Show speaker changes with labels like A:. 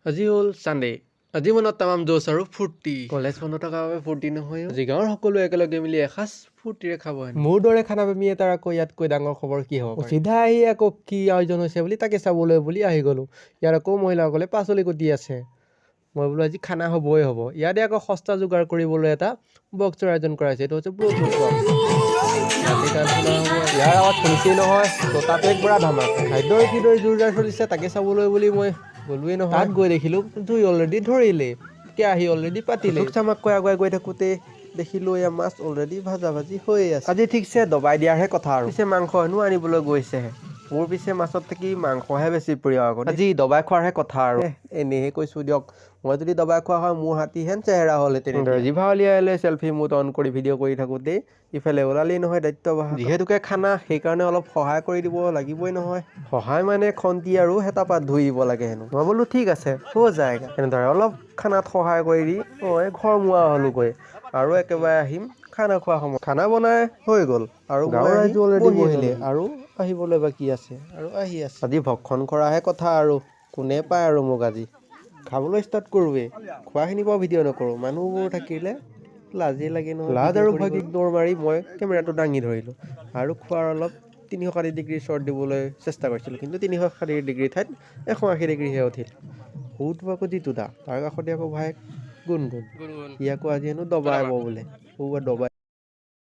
A: আজি হ'ল চানডে আজি মনত তামাম জোচ আৰু ফূৰ্তি কলেজ বন্ধ থকাৰ বাবে ফূৰ্তি নহয় আজি গাঁৱৰ সকলো একেলগে মিলি এসাঁজ ফূৰ্তিৰে খাব মোৰ দৰে খানা প্ৰেমী এটাৰ আকৌ ইয়াতকৈ ডাঙৰ খবৰ কি হ'ব চিধা আহি আকৌ কি আয়োজন হৈছে বুলি তাকে চাবলৈ বুলি আহি গ'লো ইয়াৰ আকৌ মহিলাসকলে পাচলি কুটি আছে মই বোলো আজি খানা হ'বই হ'ব ইয়াতে আকৌ সস্তা যোগাৰ কৰিবলৈ এটা বক্সৰ আয়োজন কৰা হৈছে এইটো হৈছে ব্লুটুথ বক্স ইয়াৰ আগত শুনিছেই নহয় তাতে পুৰা ধামাকা খাদ্যৰ কিদৰে জোৰদাৰ চলিছে তাকে চাবলৈ বুলি মই গ'লোৱেই নহয় তাত গৈ দেখিলোঁ জুই অলৰেডি ধৰিলে কেৰাহী অলৰেডি পাতিলে চামাককৈ আগুৱাই গৈ থাকোঁতে দেখিলোঁ এয়া মাছ অলৰেডি ভাজা ভাজি হৈয়ে আছে আজি ঠিকছে দবাই দিয়াৰহে কথা আৰু পিছে মাংস হেনো আনিবলৈ গৈছেহে মোৰ পিছে মাছত থাকি মাংসহে বেছি প্ৰিয় আগত আজি দবাই খোৱাৰহে কথা আৰু এনেহে কৈছোঁ দিয়ক মই যদি দবাই খোৱা হয় মোৰ হাতীহেন চেহেৰা হ'লহেঁতেন জিভা উলিয়াই লৈ চেল্ফি মুড অন কৰি ভিডিঅ' কৰি থাকোঁতেই ইফালে ওলালেই নহয় দায়িত্ববাহ যিহেতুকে খানা সেইকাৰণে অলপ সহায় কৰি দিব লাগিবই নহয় সহায় মানে খন্তি আৰু হেতাপাত ধুই দিব লাগে হেনো মই বোলো ঠিক আছে হৈ যায় এনেদৰে অলপ খানাত সহায় কৰি দি মই ঘৰ মোৱা হ'লোগৈ আৰু একেবাৰে আহিম খানা খোৱা সময় খানা বনাই হৈ গ'ল আৰু গাঁৱৰ ৰাইজো অলৰেডি বহিলে আৰু আহিবলৈ বাকী আছে আৰু আহি আছে আজি ভক্ষণ কৰাহে কথা আৰু কোনে পায় আৰু মোক আজি খাবলৈ ষ্টাৰ্ট কৰোঁৱেই খোৱাখিনি বাৰু ভিডিঅ' নকৰোঁ মানুহবোৰ থাকিলে লাজেই লাগে নহয় লাজ আৰু ভয় ইগন'ৰ মাৰি মই কেমেৰাটো দাঙি ধৰিলোঁ আৰু খোৱাৰ অলপ 360 ডিগ্ৰী শ্বট দিবলৈ চেষ্টা কৰিছিলোঁ কিন্তু 360 ডিগ্ৰী ঠাইত 180 ডিগ্ৰীহে উঠিল সৌটো আকৌ যিটো দা তাৰ কাষতে আকৌ ভায়েক গুণগুণ ই আকৌ আজি হেনো দবাই বোলে সৌ দবাই